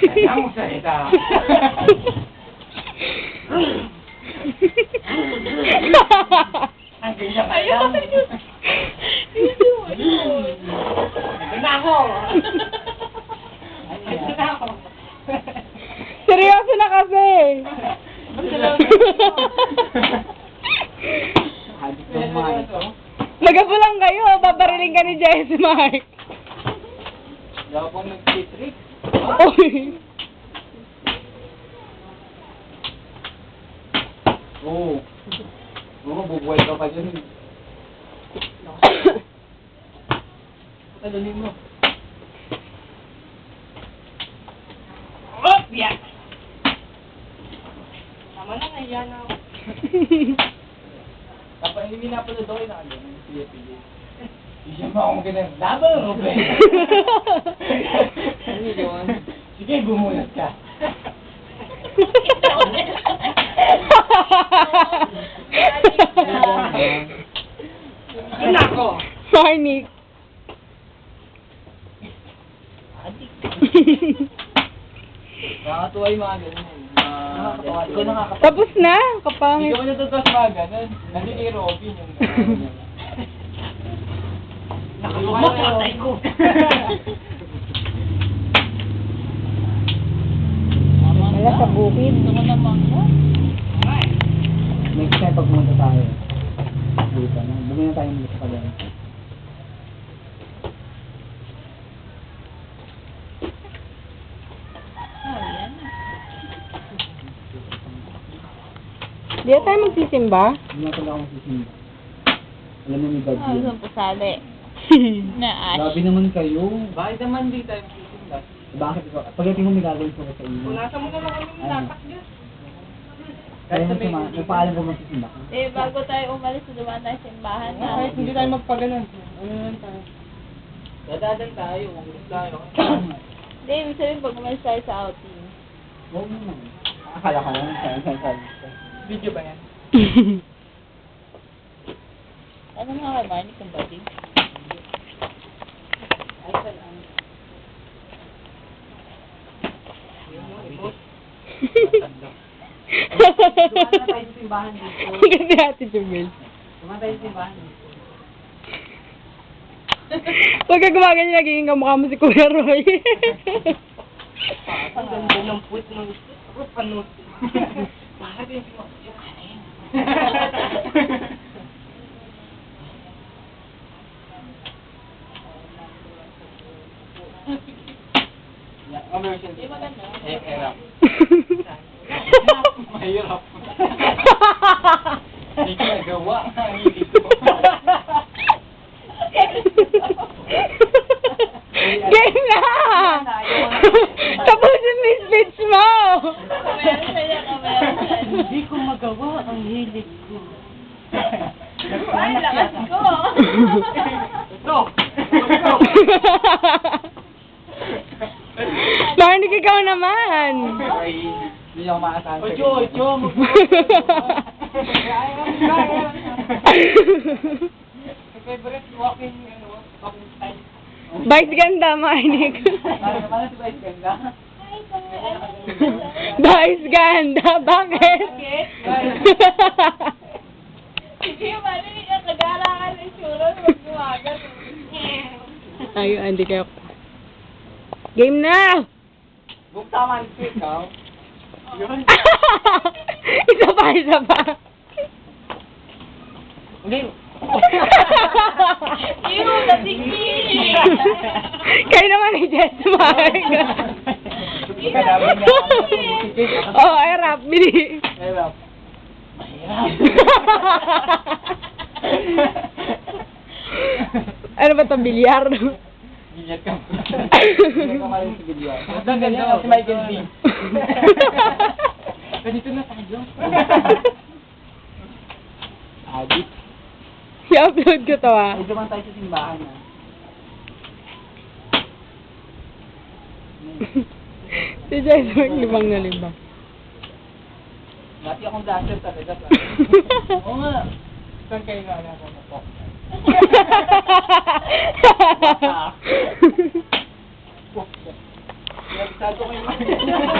Kaya mo salita. Ang ganyan ka lang. Ito na ako. Ito na ako. Seryoso na kasi. Nagapo lang kayo, babariling ka ni Jesse Mark. Daw pong nag-trick. Oy. Oo. Oo, bubuhay ka pa dyan. Patalunin mo. Oh! Yeah! Tama na, nahiya na ako. Tapos hindi napanood ako na ano, sige. Hindi mo akong ganun. Laban mo, Ben! Sige, bumulat ka. Nako! Sorry, Nick. Nakakatuwa yung mga ganun. Nakakatawa. Ikaw nakakatawa. Tapos na, Hindi kapangit. ko natutuwa sa mga ganun. Nandun kay Robin yung nakakatay ko. Wala sa bukid. Next time pag pumunta tayo, dito na. Bumili na tayo ng gusto pa doon. Di na tayo magsisimba? Hindi na talaga akong sisimba. Alam mo may God yun. Isang pusali. Na ash. Grabe naman kayo. Bakit naman di tayo sisimba? Bakit ikaw? Pagdating mo may gagawin ko sa inyo. Nasa mo naman kami nilatak dyan. Kaya mo suma, nagpaalam ko magsisimba ka. Eh, bago tayo umalis, dumaan tayo sa simbahan na. Kahit hindi tayo magpaganon. Ano lang tayo? Dadadan tayo, umalis tayo. Hindi, ibig sabihin pag umalis tayo sa outing. Oo naman. Akala ka lang, saan. Video ba yan? Ano nga kay Marnie kung bati? Dumaan na tayo sa simbahan dito. Ang ganda Ate Jumel. Dumaan tayo sa simbahan dito. Huwag ka gumaganyan, nagiging kamukha mo si Kuya Roy. Ang ganda ng puwit ng panot. Bakit yung kanin? Emergency. Di maganda. Hirap. Mahirap. Hindi ko nagawa. Ang hilig ko. Game na! Tapusin mo yung speech mo! Meron sa'yo, meron sa'yo. Hindi ko magawa ang hilig ko. Ay, lakas ko! Ito! Marinig ikaw naman! Ay, hindi ako maasahan sa Ocho, ocho. Favorite walking, walking style. Vice ganda, Marinig. Paano si Vice Ganda? Vice ganda, bakit? Bakit? Hindi, Marnie, nag-aarangan ng suro, mag-uwagan. Ayun, hindi kayo. Game na! Bukta man quick, ha? Isa pa. Hindi. Ew, natikili! Kayo naman ni Jess Mark. Oh, ay rap, bili. Hirap. Mahirap. Ano ba ito, bilyar? Gilyat ka. Gilyat ka rin sa gilyat. Ang ganda si Michael B. Ganito na tayo. Adit. I-upload ko to ah. Ay, duman tayo sa simbahan, ha? Si Jess Mark, libang na libang. Dati akong dasher talaga. Oo nga. Saan kayo nga ako po? Nabisado kayo.